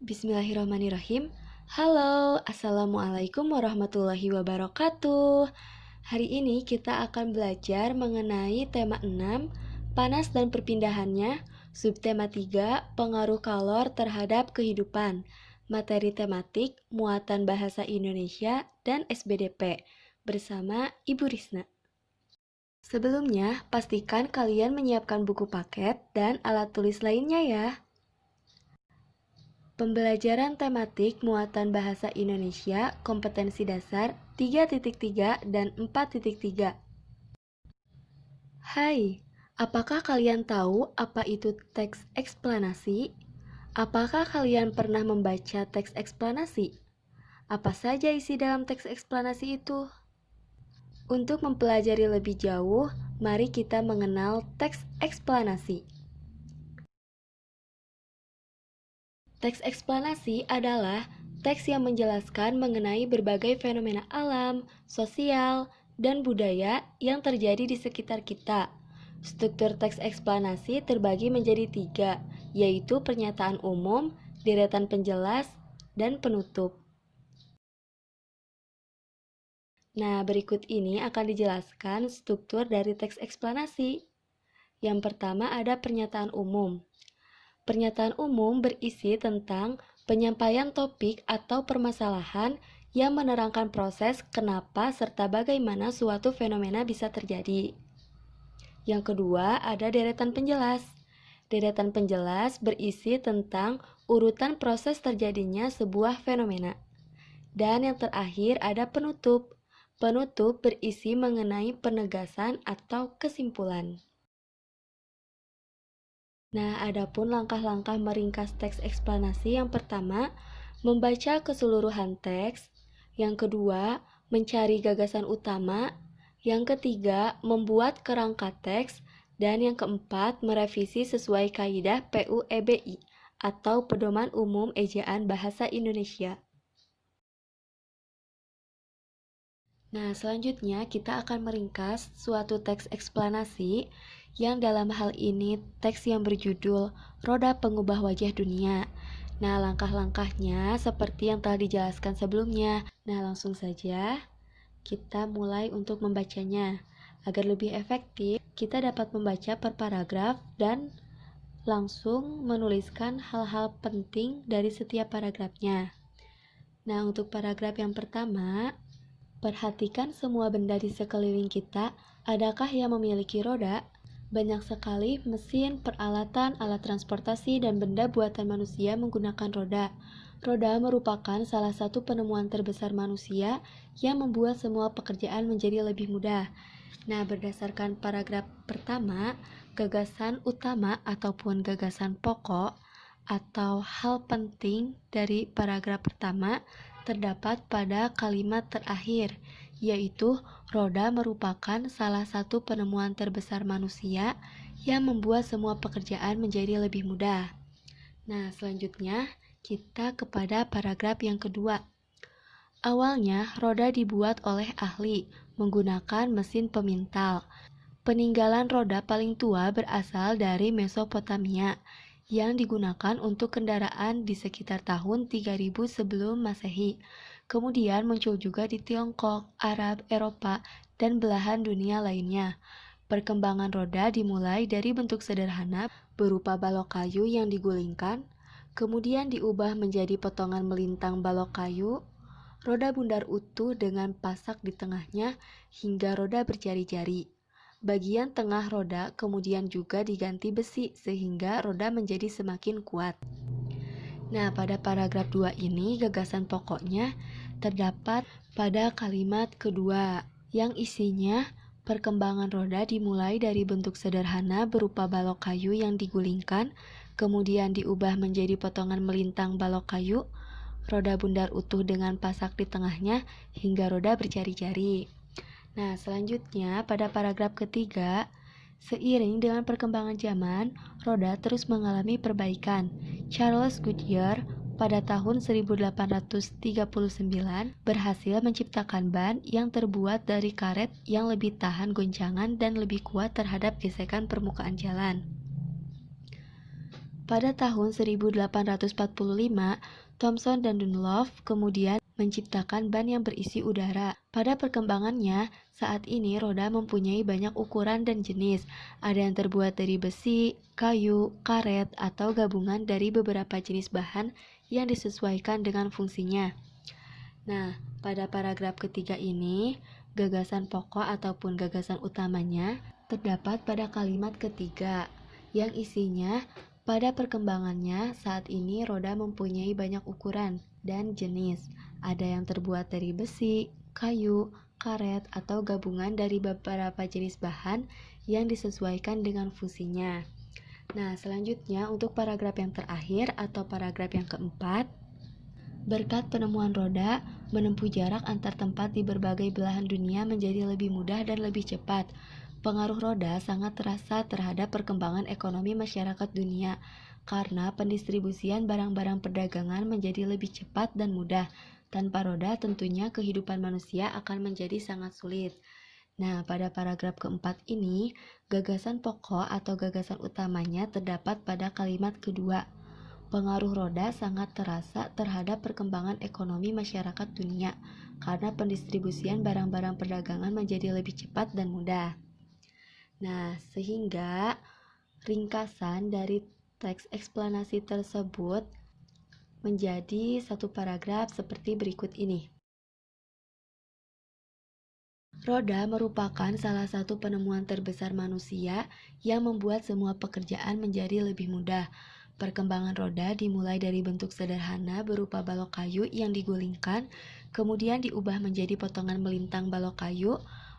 Bismillahirrahmanirrahim. Halo, Assalamualaikum warahmatullahi wabarakatuh. Hari ini kita akan belajar mengenai tema 6, panas dan perpindahannya, subtema 3, pengaruh kalor terhadap kehidupan, materi tematik, muatan bahasa Indonesia, dan SBDP, bersama Ibu Risna. Sebelumnya, pastikan kalian menyiapkan buku paket dan alat tulis lainnya ya. Pembelajaran tematik muatan bahasa Indonesia kompetensi dasar 3.3 dan 4.3. Hai, apakah kalian tahu apa itu teks eksplanasi? Apakah kalian pernah membaca teks eksplanasi? Apa saja isi dalam teks eksplanasi itu? Untuk mempelajari lebih jauh, mari kita mengenal teks eksplanasi. Teks eksplanasi adalah teks yang menjelaskan mengenai berbagai fenomena alam, sosial, dan budaya yang terjadi di sekitar kita. Struktur teks eksplanasi terbagi menjadi 3, yaitu pernyataan umum, deretan penjelas, dan penutup. Nah, berikut ini akan dijelaskan struktur dari teks eksplanasi. Yang pertama ada pernyataan umum. Pernyataan umum berisi tentang penyampaian topik atau permasalahan yang menerangkan proses kenapa serta bagaimana suatu fenomena bisa terjadi. Yang kedua, ada deretan penjelas. Deretan penjelas berisi tentang urutan proses terjadinya sebuah fenomena. Dan yang terakhir ada penutup. Penutup berisi mengenai penegasan atau kesimpulan. Nah, adapun langkah-langkah meringkas teks eksplanasi yang pertama, membaca keseluruhan teks. Yang kedua, mencari gagasan utama. Yang ketiga, membuat kerangka teks. Dan yang keempat, merevisi sesuai kaidah PUEBI atau Pedoman Umum Ejaan Bahasa Indonesia. Nah, selanjutnya kita akan meringkas suatu teks eksplanasi yang dalam hal ini teks yang berjudul Roda Pengubah Wajah Dunia. Nah, langkah-langkahnya seperti yang telah dijelaskan sebelumnya. Nah, langsung saja kita mulai untuk membacanya. Agar lebih efektif, kita dapat membaca per paragraf dan langsung menuliskan hal-hal penting dari setiap paragrafnya. Nah, untuk paragraf yang pertama, perhatikan semua benda di sekeliling kita. Adakah yang memiliki roda? Banyak sekali mesin, peralatan, alat transportasi, dan benda buatan manusia menggunakan roda. Roda merupakan salah satu penemuan terbesar manusia yang membuat semua pekerjaan menjadi lebih mudah. Nah, berdasarkan paragraf pertama, gagasan utama ataupun gagasan pokok atau hal penting dari paragraf pertama terdapat pada kalimat terakhir, yaitu roda merupakan salah satu penemuan terbesar manusia yang membuat semua pekerjaan menjadi lebih mudah. Nah, selanjutnya kita kepada paragraf yang kedua. Awalnya, roda dibuat oleh ahli menggunakan mesin pemintal. Peninggalan roda paling tua berasal dari Mesopotamia yang digunakan untuk kendaraan di sekitar tahun 3000 sebelum Masehi. Kemudian muncul juga di Tiongkok, Arab, Eropa, dan belahan dunia lainnya. Perkembangan roda dimulai dari bentuk sederhana berupa balok kayu yang digulingkan, kemudian diubah menjadi potongan melintang balok kayu, roda bundar utuh dengan pasak di tengahnya, hingga roda berjari-jari. Bagian tengah roda kemudian juga diganti besi sehingga roda menjadi semakin kuat. Nah, pada paragraf 2 ini gagasan pokoknya terdapat pada kalimat kedua yang isinya perkembangan roda dimulai dari bentuk sederhana berupa balok kayu yang digulingkan, kemudian diubah menjadi potongan melintang balok kayu, roda bundar utuh dengan pasak di tengahnya, hingga roda berjari-jari. Nah, selanjutnya pada paragraf ketiga, seiring dengan perkembangan zaman, roda terus mengalami perbaikan. Charles Goodyear pada tahun 1839 berhasil menciptakan ban yang terbuat dari karet yang lebih tahan goncangan dan lebih kuat terhadap gesekan permukaan jalan. Pada tahun 1845, Thomson dan Dunlop kemudian menciptakan ban yang berisi udara. Pada perkembangannya, saat ini roda mempunyai banyak ukuran dan jenis. Ada yang terbuat dari besi, kayu, karet, atau gabungan dari beberapa jenis bahan yang disesuaikan dengan fungsinya. Nah, pada paragraf ketiga ini, gagasan pokok ataupun gagasan utamanya terdapat pada kalimat ketiga, yang isinya pada perkembangannya saat ini roda mempunyai banyak ukuran dan jenis. Ada yang terbuat dari besi, kayu, karet, atau gabungan dari beberapa jenis bahan yang disesuaikan dengan fungsinya. Nah, selanjutnya untuk paragraf yang terakhir atau paragraf yang keempat, berkat penemuan roda, menempuh jarak antar tempat di berbagai belahan dunia menjadi lebih mudah dan lebih cepat. Pengaruh roda sangat terasa terhadap perkembangan ekonomi masyarakat dunia, karena pendistribusian barang-barang perdagangan menjadi lebih cepat dan mudah. Tanpa roda, tentunya kehidupan manusia akan menjadi sangat sulit. Nah, pada paragraf keempat ini, gagasan pokok atau gagasan utamanya terdapat pada kalimat kedua. Pengaruh roda sangat terasa terhadap perkembangan ekonomi masyarakat dunia, karena pendistribusian barang-barang perdagangan menjadi lebih cepat dan mudah. Nah, sehingga ringkasan dari teks eksplanasi tersebut menjadi satu paragraf seperti berikut ini. Roda merupakan salah satu penemuan terbesar manusia yang membuat semua pekerjaan menjadi lebih mudah. Perkembangan roda dimulai dari bentuk sederhana berupa balok kayu yang digulingkan, kemudian diubah menjadi potongan melintang balok kayu,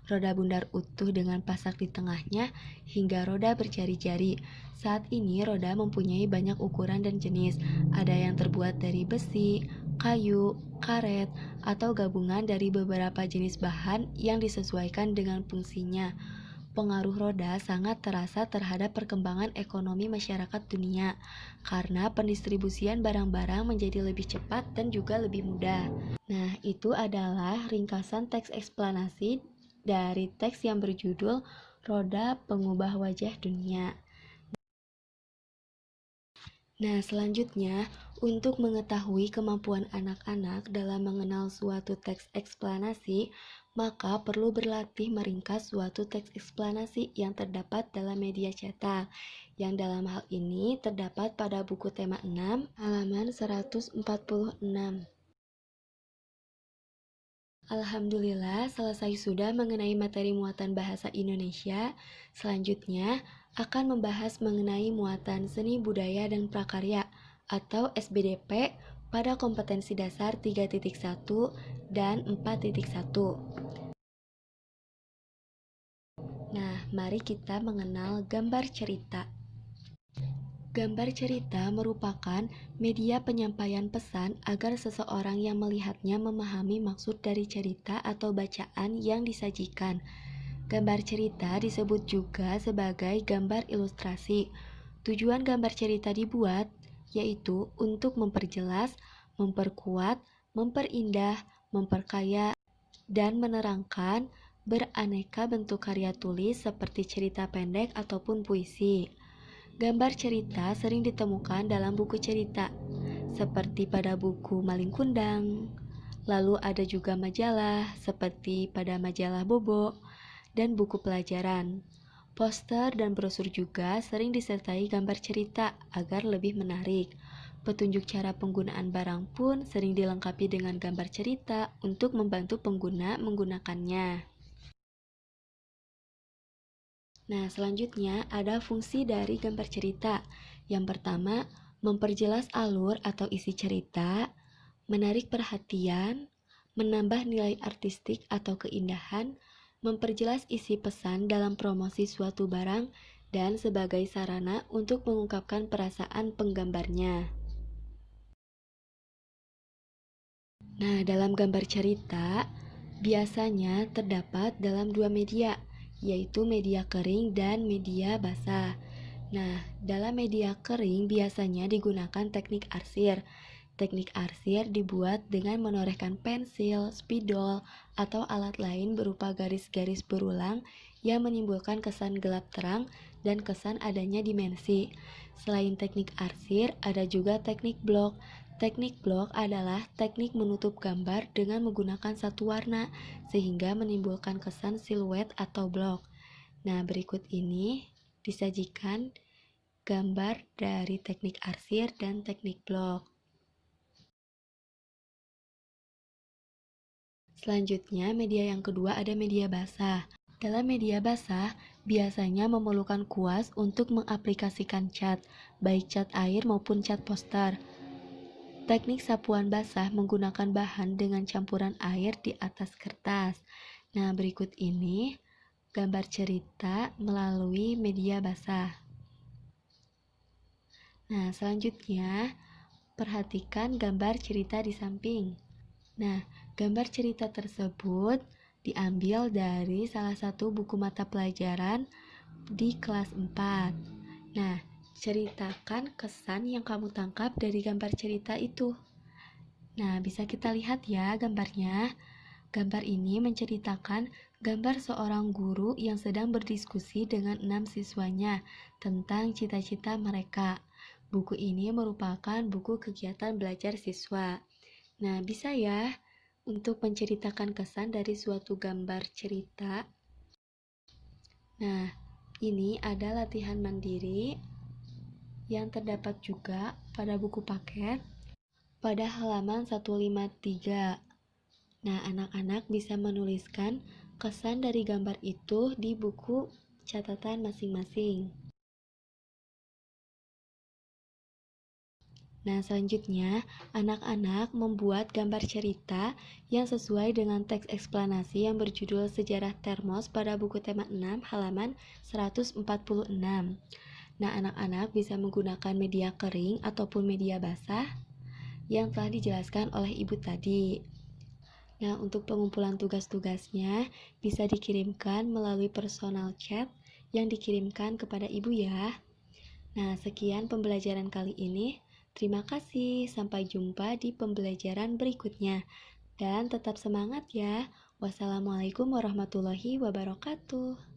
roda bundar utuh dengan pasak di tengahnya, hingga roda berjari-jari. Saat ini roda mempunyai banyak ukuran dan jenis. Ada yang terbuat dari besi, kayu, karet, atau gabungan dari beberapa jenis bahan yang disesuaikan dengan fungsinya. Pengaruh roda sangat terasa terhadap perkembangan ekonomi masyarakat dunia, karena pendistribusian barang-barang menjadi lebih cepat dan juga lebih mudah. Nah, itu adalah ringkasan teks eksplanasi dari teks yang berjudul Roda Pengubah Wajah Dunia. Nah, selanjutnya, untuk mengetahui kemampuan anak-anak dalam mengenal suatu teks eksplanasi, maka perlu berlatih meringkas suatu teks eksplanasi yang terdapat dalam media cetak, yang dalam hal ini terdapat pada buku tema 6, halaman 146. Alhamdulillah, selesai sudah mengenai materi muatan bahasa Indonesia. Selanjutnya, akan membahas mengenai muatan seni budaya dan prakarya atau SBDP pada kompetensi dasar 3.1 dan 4.1. Nah, mari kita mengenal gambar cerita. Gambar cerita merupakan media penyampaian pesan agar seseorang yang melihatnya memahami maksud dari cerita atau bacaan yang disajikan. Gambar cerita disebut juga sebagai gambar ilustrasi. Tujuan gambar cerita dibuat yaitu untuk memperjelas, memperkuat, memperindah, memperkaya, dan menerangkan beraneka bentuk karya tulis seperti cerita pendek ataupun puisi. Gambar cerita sering ditemukan dalam buku cerita, seperti pada buku Maling Kundang. Lalu ada juga majalah, seperti pada majalah Bobo, dan buku pelajaran. Poster dan brosur juga sering disertai gambar cerita agar lebih menarik. Petunjuk cara penggunaan barang pun sering dilengkapi dengan gambar cerita untuk membantu pengguna menggunakannya. Nah, selanjutnya ada fungsi dari gambar cerita. Yang pertama, memperjelas alur atau isi cerita, menarik perhatian, menambah nilai artistik atau keindahan, memperjelas isi pesan dalam promosi suatu barang, dan sebagai sarana untuk mengungkapkan perasaan penggambarnya. Nah, dalam gambar cerita, biasanya terdapat dalam dua media, yaitu media kering dan media basah. Nah, dalam media kering biasanya digunakan teknik arsir. Teknik arsir dibuat dengan menorehkan pensil, spidol, atau alat lain berupa garis-garis berulang yang menimbulkan kesan gelap terang dan kesan adanya dimensi. Selain teknik arsir, ada juga teknik blok. Teknik blok adalah teknik menutup gambar dengan menggunakan satu warna, sehingga menimbulkan kesan siluet atau blok. Nah, berikut ini disajikan gambar dari teknik arsir dan teknik blok. Selanjutnya, media yang kedua ada media basah. Dalam media basah, biasanya memerlukan kuas untuk mengaplikasikan cat, baik cat air maupun cat poster. Teknik sapuan basah menggunakan bahan dengan campuran air di atas kertas. Nah, berikut ini gambar cerita melalui media basah. Nah, selanjutnya perhatikan gambar cerita di samping. Nah, gambar cerita tersebut diambil dari salah satu buku mata pelajaran di kelas 4. Nah, ceritakan kesan yang kamu tangkap dari gambar cerita itu. Nah, bisa kita lihat ya gambarnya. Gambar ini menceritakan gambar seorang guru yang sedang berdiskusi dengan 6 siswanya tentang cita-cita mereka. Buku ini merupakan buku kegiatan belajar siswa. Nah, bisa ya untuk menceritakan kesan dari suatu gambar cerita. Nah, ini ada latihan mandiri yang terdapat juga pada buku paket pada halaman 153. Nah, anak-anak bisa menuliskan kesan dari gambar itu di buku catatan masing-masing. Nah, selanjutnya, anak-anak membuat gambar cerita yang sesuai dengan teks eksplanasi yang berjudul Sejarah Termos pada buku tema 6 halaman 146. Nah, anak-anak bisa menggunakan media kering ataupun media basah yang telah dijelaskan oleh ibu tadi. Nah, untuk pengumpulan tugas-tugasnya bisa dikirimkan melalui personal chat yang dikirimkan kepada ibu ya. Nah, sekian pembelajaran kali ini. Terima kasih, sampai jumpa di pembelajaran berikutnya. Dan tetap semangat ya. Wassalamualaikum warahmatullahi wabarakatuh.